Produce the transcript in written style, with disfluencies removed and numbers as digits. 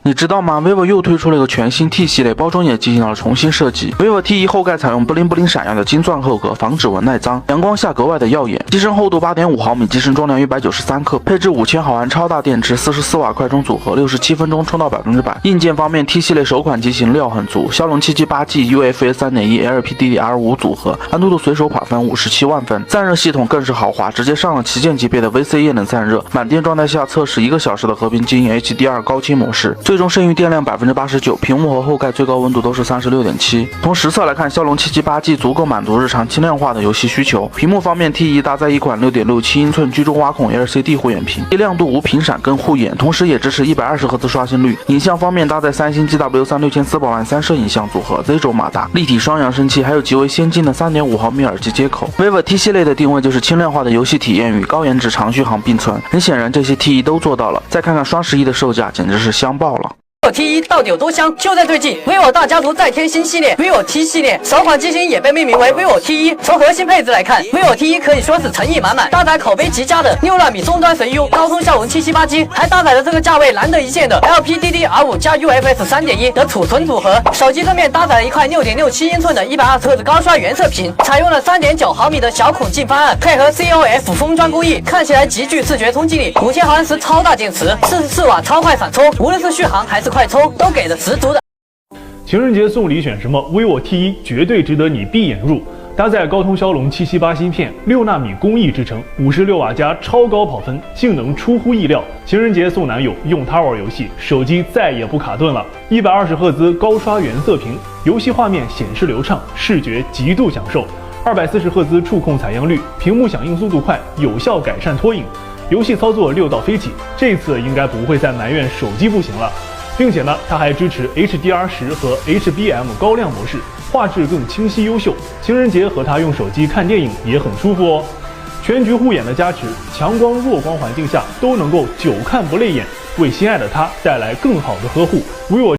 你知道吗 ？vivo 又推出了一个全新 T 系列，包装也进行了重新设计。vivo T1 后盖采用布灵布灵闪耀的金钻后壳，防指纹耐脏，阳光下格外的耀眼。机身厚度8.5毫米，机身重量193克，配置5000毫安超大电池，44瓦快充组合，67分钟充到100%。硬件方面 ，T 系列首款机型料很足，骁龙778G UFS 3.1 LPDDR5 组合，安兔兔随手跑分57万分。散热系统更是豪华，直接上了旗舰级别的 VC 液冷散热，满电状态下测试1个小时的和平精英 HDR 高清模式，最终剩余电量89%，屏幕和后盖最高温度都是36.7。从实测来看，骁龙778G 足够满足日常轻量化的游戏需求。屏幕方面 ，T1 搭载一款6.67英寸居中挖孔 LCD 护眼屏，亮度无频闪跟护眼，同时也支持120赫兹刷新率。影像方面搭载三星 GW36400万3摄影像组合 Z 轴马达，立体双扬声器，还有极为先进的3.5毫米耳机接口。vivo T 系列的定位就是轻量化的游戏体验与高颜值长续航并存，很显然这些 T1 都做到了。再看看双11的售价，简直是香爆了。vivo T1 到底有多香？就在最近 ，vivo 大家族再添新系列 vivo T 系列，首款机型也被命名为 vivo T1。从核心配置来看 ，vivo T1 可以说是诚意满满，搭载口碑极佳的6纳米终端神 U 高通骁龙778G，还搭载了这个价位难得一见的 LPDDR5 加 UFS 3.1的储存组合。手机正面搭载了一块6.67英寸的120赫兹高刷原色屏，采用了3.9毫米的小孔径方案，配合 COF 封装工艺，看起来极具视觉冲击力。5000毫安时超大电池，44瓦超快闪充，无论是续航还是快充都给的十足的。情人节送礼选什么 ？vivo T1 绝对值得你闭眼入。搭载高通骁龙778芯片，6纳米工艺制成，56瓦加超高跑分，性能出乎意料。情人节送男友，用它玩游戏，手机再也不卡顿了。120赫兹高刷原色屏，游戏画面显示流畅，视觉极度享受。240赫兹触控采样率，屏幕响应速度快，有效改善拖影。游戏操作6道飞起，这次应该不会再埋怨手机不行了。并且呢，它还支持 HDR10和 HBM 高亮模式，画质更清晰优秀。情人节和它用手机看电影也很舒服哦。全局护眼的加持，强光弱光环境下都能够久看不累眼，为心爱的他带来更好的呵护。vivo